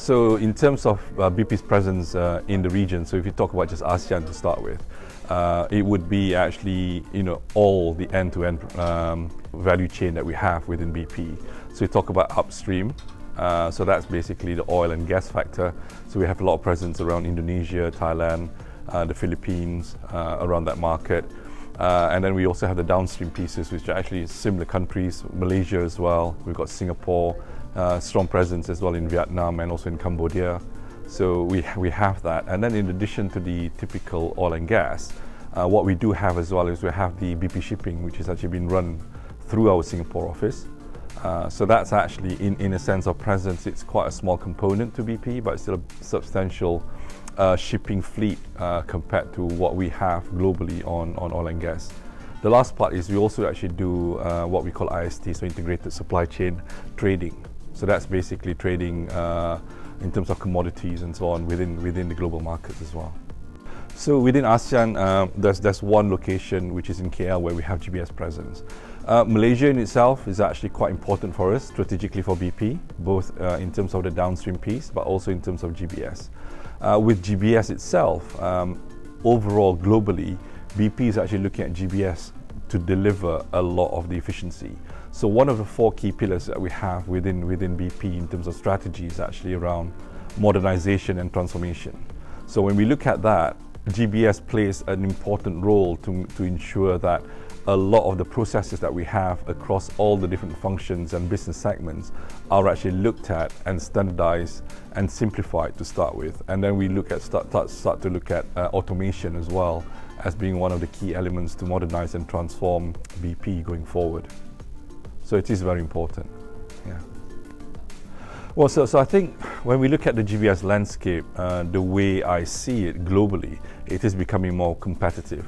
So in terms of BP's presence in the region, so if you talk about just ASEAN to start with, it would be actually, all the end-to-end value chain that we have within BP. So we talk about upstream, so that's basically the oil and gas factor. So we have a lot of presence around Indonesia, Thailand, the Philippines, around that market. And then we also have the downstream pieces, which are actually similar countries, Malaysia as well. We've got Singapore, strong presence as well in Vietnam and also in Cambodia. So we have that. And then in addition to the typical oil and gas, what we do have as well is we have the BP Shipping, which has actually been run through our Singapore office. So that's actually, in a sense of presence, it's quite a small component to BP, but it's still a substantial shipping fleet compared to what we have globally on oil and gas. The last part is we also actually do what we call IST, so integrated supply chain trading. So that's basically trading in terms of commodities and so on within the global markets as well. So within ASEAN, there's one location which is in KL where we have GBS presence. Malaysia in itself is actually quite important for us strategically for BP, both in terms of the downstream piece, but also in terms of GBS. With GBS itself, overall globally, BP is actually looking at GBS to deliver a lot of the efficiency. So one of the 4 key pillars that we have within BP in terms of strategy is actually around modernization and transformation. So when we look at that, GBS plays an important role to ensure that a lot of the processes that we have across all the different functions and business segments are actually looked at and standardized and simplified to start with. And then we start to look at automation as well as being one of the key elements to modernize and transform BP going forward. So it is very important. Yeah. Well, so I think when we look at the GBS landscape, the way I see it globally, it is becoming more competitive.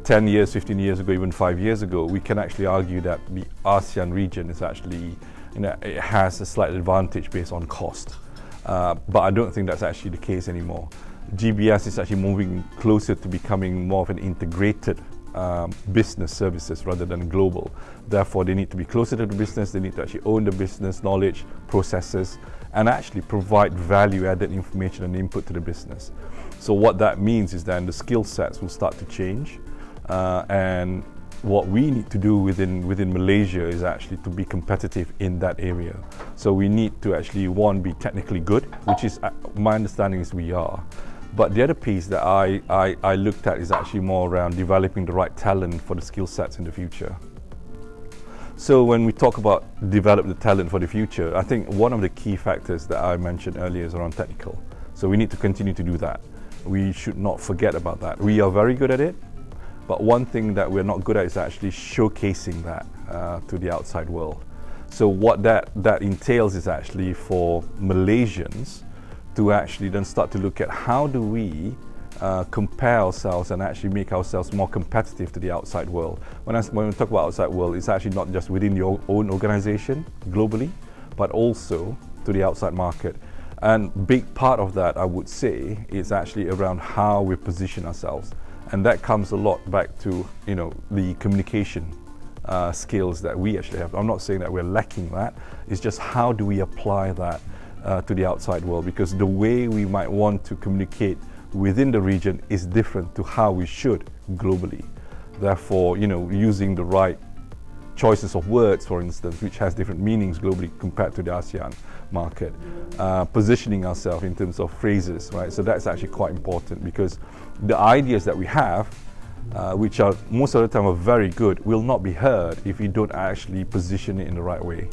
10 years, 15 years ago, even 5 years ago, we can actually argue that the ASEAN region is actually, it has a slight advantage based on cost. But I don't think that's actually the case anymore. GBS is actually moving closer to becoming more of an integrated business services rather than global. Therefore, they need to be closer to the business, they need to actually own the business knowledge, processes, and actually provide value-added information and input to the business. So what that means is then the skill sets will start to change, and what we need to do within Malaysia is actually to be competitive in that area. So we need to actually, one, be technically good, which is, my understanding is we are. But the other piece that I looked at is actually more around developing the right talent for the skill sets in the future. So when we talk about develop the talent for the future, I think one of the key factors that I mentioned earlier is around technical. So we need to continue to do that. We should not forget about that. We are very good at it, but one thing that we're not good at is actually showcasing that to the outside world. So what that entails is actually for Malaysians to actually then start to look at how do we compare ourselves and actually make ourselves more competitive to the outside world. When we talk about outside world, it's actually not just within your own organization globally, but also to the outside market. And big part of that, I would say, is actually around how we position ourselves. And that comes a lot back to, the communication skills that we actually have. I'm not saying that we're lacking that, it's just how do we apply that to the outside world, because the way we might want to communicate within the region is different to how we should globally. Therefore, using the right choices of words, for instance, which has different meanings globally compared to the ASEAN market, positioning ourselves in terms of phrases, right? So that's actually quite important, because the ideas that we have, which are most of the time are very good, will not be heard if you don't actually position it in the right way.